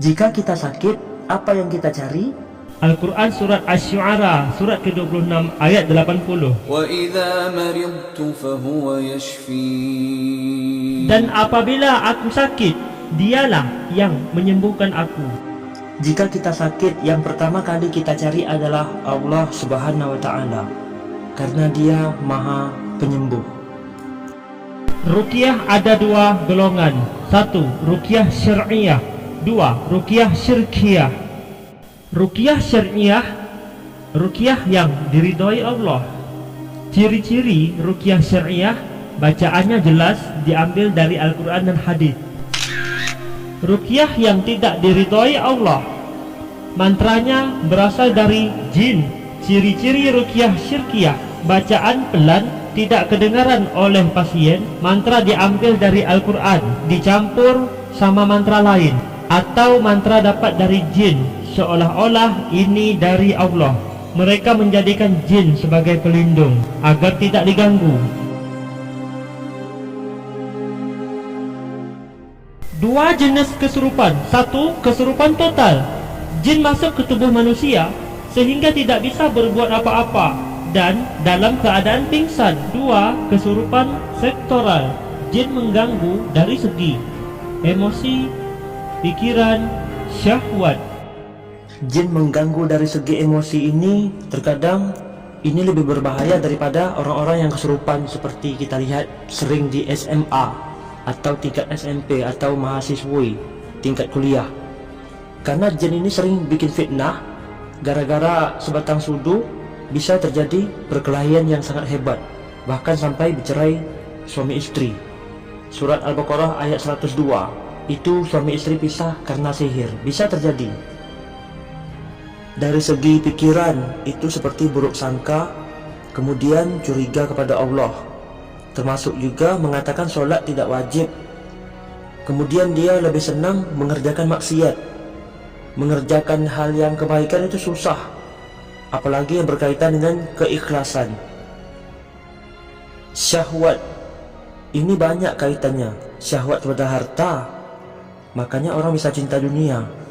Jika kita sakit, apa yang kita cari? Al-Quran Surat Asy-Syu'ara Surat ke-26 ayat 80. وَإِذَا مَرِضْتُ فَهُوَ يَشْفِينِ. Dan apabila aku sakit, dialah yang menyembuhkan aku. Jika kita sakit, yang pertama kali kita cari adalah Allah Subhanahu wa Ta'ala, karena Dia Maha Penyembuh. Ruqyah ada dua golongan. 1. Ruqyah syar'iyah. 2. Ruqyah syirkiyah. Ruqyah syar'iyah, ruqyah yang diridhoi Allah. Ciri-ciri ruqyah syar'iyah, bacaannya jelas, diambil dari Al-Quran dan hadis. Ruqyah yang tidak diridhoi Allah, mantranya berasal dari jin. Ciri-ciri ruqyah syirkiyah, bacaan pelan, tidak kedengaran oleh pasien. Mantra diambil dari Al-Quran, dicampur sama mantra lain, atau mantra dapat dari jin, seolah-olah ini dari Allah. Mereka menjadikan jin sebagai pelindung agar tidak diganggu. Dua jenis kesurupan. 1. Kesurupan total. Jin masuk ke tubuh manusia sehingga tidak bisa berbuat apa-apa dan dalam keadaan pingsan. 2. Kesurupan sektoral. Jin mengganggu dari segi emosi, pikiran, syahwat. Jin mengganggu dari segi emosi ini terkadang ini lebih berbahaya daripada orang-orang yang kesurupan seperti kita lihat sering di SMA atau tingkat SMP atau mahasiswi tingkat kuliah. Karena jin ini sering bikin fitnah, gara-gara sebatang sudu bisa terjadi perkelahian yang sangat hebat, bahkan sampai bercerai suami istri. Surat Al-Baqarah ayat 102, itu suami istri pisah karena sihir, bisa terjadi. Dari segi pikiran, itu seperti buruk sangka, kemudian curiga kepada Allah, termasuk juga mengatakan sholat tidak wajib. Kemudian dia lebih senang mengerjakan maksiat. Mengerjakan hal yang kebaikan itu susah, apalagi yang berkaitan dengan keikhlasan. Syahwat, ini banyak kaitannya. Syahwat kepada harta, makanya orang bisa cinta dunia.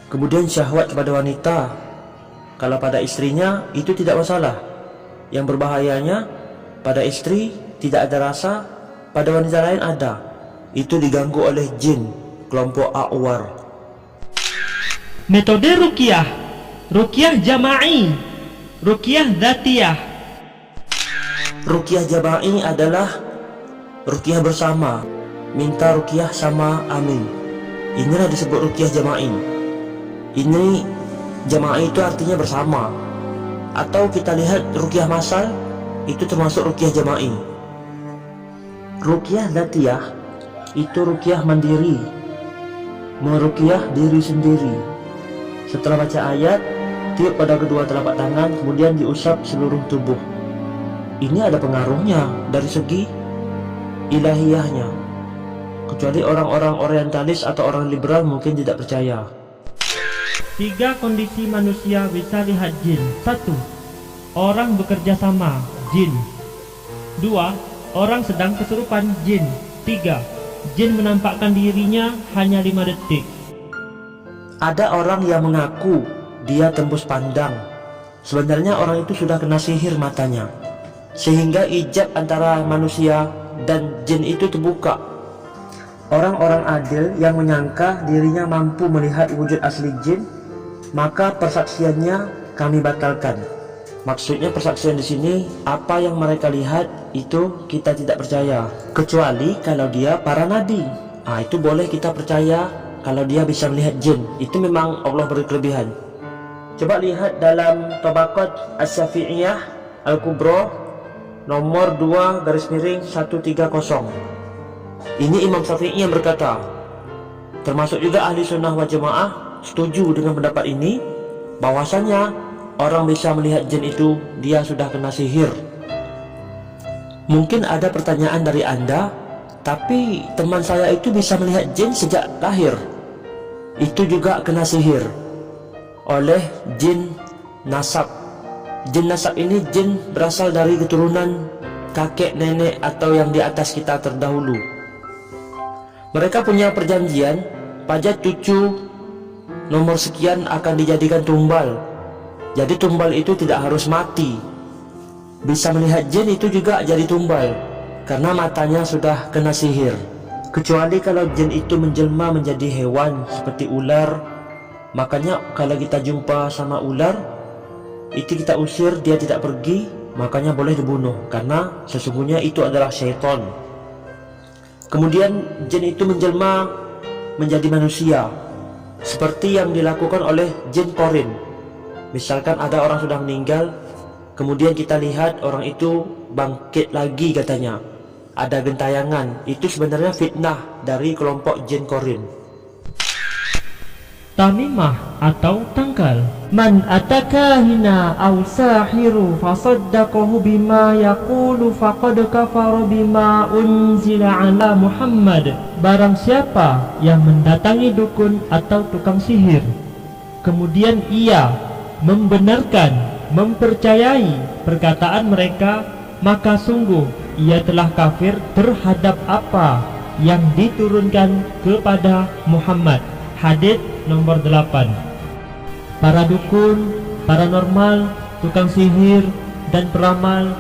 Kemudian syahwat kepada wanita, kalau pada istrinya itu tidak masalah. Yang berbahayanya pada istri tidak ada rasa, pada wanita lain ada. Itu diganggu oleh jin, kelompok A'war. Metode ruqyah. Ruqyah jama'i, ruqyah dzatiyah. Ruqyah jama'i adalah ruqyah bersama, minta ruqyah sama amin. Inilah disebut ruqyah jama'i. Ini jama'i itu artinya bersama. Atau kita lihat ruqyah masal, itu termasuk ruqyah jama'i. Ruqyah dzatiyah itu ruqyah mandiri, meruqyah diri sendiri. Setelah baca ayat, tiup pada kedua telapak tangan, kemudian diusap seluruh tubuh. Ini ada pengaruhnya dari segi ilahiyahnya, kecuali orang-orang orientalis atau orang liberal mungkin tidak percaya. 3 kondisi manusia bisa lihat jin. 1. Orang bekerja sama, jin. 2. Orang sedang kesurupan, jin. 3. Jin menampakkan dirinya hanya 5 detik. Ada orang yang mengaku dia tembus pandang, sebenarnya orang itu sudah kena sihir matanya, sehingga ijab antara manusia dan jin itu terbuka. Orang-orang adil yang menyangka dirinya mampu melihat wujud asli jin, maka persaksiannya kami batalkan. Maksudnya persaksian di sini, apa yang mereka lihat itu kita tidak percaya, kecuali kalau dia para nabi. Itu boleh kita percaya kalau dia bisa melihat jin. Itu memang Allah beri kelebihan. Coba lihat dalam Tabaqat Asy-Syafi'iyah Al-Kubra nomor 2/130. Ini Imam Syafi'i yang berkata, termasuk juga ahli sunnah wal jamaah setuju dengan pendapat ini, bahwasanya orang bisa melihat jin itu dia sudah kena sihir. Mungkin ada pertanyaan dari Anda, tapi teman saya itu bisa melihat jin sejak lahir, itu juga kena sihir oleh jin nasab. Jin nasab ini jin berasal dari keturunan kakek nenek atau yang di atas kita terdahulu. Mereka punya perjanjian, pajak cucu nomor sekian akan dijadikan tumbal. Jadi tumbal itu tidak harus mati. Bisa melihat jin itu juga jadi tumbal, karena matanya sudah kena sihir. Kecuali kalau jin itu menjelma menjadi hewan seperti ular. Makanya kalau kita jumpa sama ular, itu kita usir, dia tidak pergi, makanya boleh dibunuh, karena sesungguhnya itu adalah syaitan. Kemudian jin itu menjelma menjadi manusia, seperti yang dilakukan oleh jin korin. Misalkan ada orang sudah meninggal, kemudian kita lihat orang itu bangkit lagi katanya, ada gentayangan. Itu sebenarnya fitnah dari kelompok jin korin. Tamimah atau tangkal. Man atakahina aw sahiru fasaddaqahu bima yaqulu faqad kafara bima unzila ala Muhammad. Barang siapa yang mendatangi dukun atau tukang sihir, kemudian ia membenarkan, mempercayai perkataan mereka, maka sungguh ia telah kafir terhadap apa yang diturunkan kepada Muhammad. Hadits nomor 8. Para dukun, paranormal, tukang sihir, dan peramal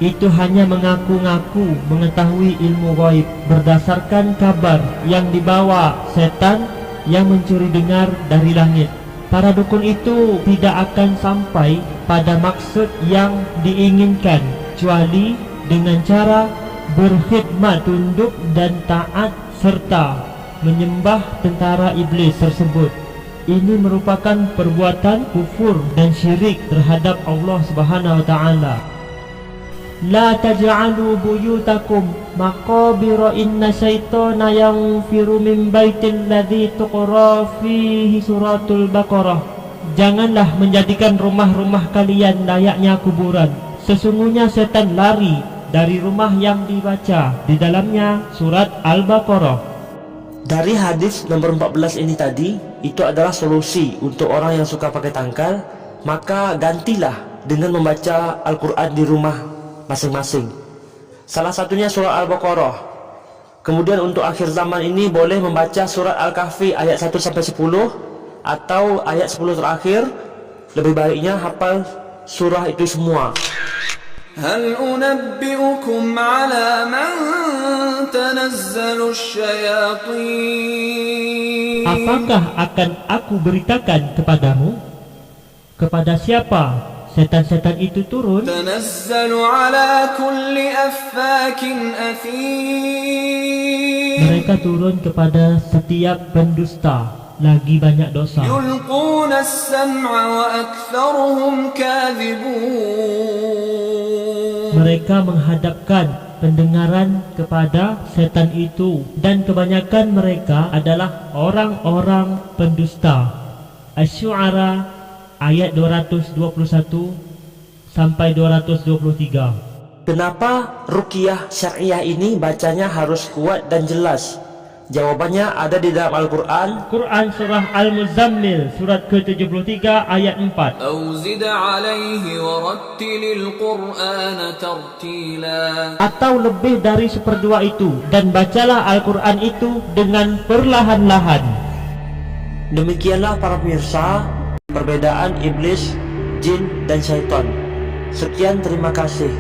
itu hanya mengaku-ngaku mengetahui ilmu gaib berdasarkan kabar yang dibawa setan yang mencuri dengar dari langit. Para dukun itu tidak akan sampai pada maksud yang diinginkan kecuali dengan cara berkhidmat, tunduk dan taat serta menyembah tentara iblis tersebut. Ini merupakan perbuatan kufur dan syirik terhadap Allah Subhanahu wa taala. La taj'alu buyutakum maqabira inna syaitana yanfiru min baitil ladzi tuqra fihi suratul Baqarah. Janganlah menjadikan rumah-rumah kalian layaknya kuburan. Sesungguhnya setan lari dari rumah yang dibaca di dalamnya surat Al-Baqarah. Dari hadis nomor 14 ini tadi, itu adalah solusi untuk orang yang suka pakai tangkal. Maka gantilah dengan membaca Al-Quran di rumah masing-masing. Salah satunya surah Al-Baqarah. Kemudian untuk akhir zaman ini boleh membaca surat Al-Kahfi ayat 1-10, atau ayat 10 terakhir. Lebih baiknya hafal surah itu semua. هل أنبئكم على من تنزل الشياطين Apakah akan aku beritakan kepadamu kepada siapa setan-setan itu turun? تنزل على كل أفاك أثيم Mereka turun kepada setiap pendusta, lagi banyak dosa. يلقون السمع وأكثرهم كاذبون Mereka menghadapkan pendengaran kepada setan itu, dan kebanyakan mereka adalah orang-orang pendusta. Asy-Syu'ara ayat 221 sampai 223. Kenapa ruqyah syariah ini bacanya harus kuat dan jelas? Jawabannya ada di dalam Al-Quran. Quran surah Al-Muzammil surat ke-73 ayat 4. أو زد عليه ورتل القرآن ترتيلا Atau lebih dari seperdua itu, dan bacalah Al-Quran itu dengan perlahan-lahan. Demikianlah para pemirsa, perbedaan iblis, jin, dan syaitan. Sekian, terima kasih.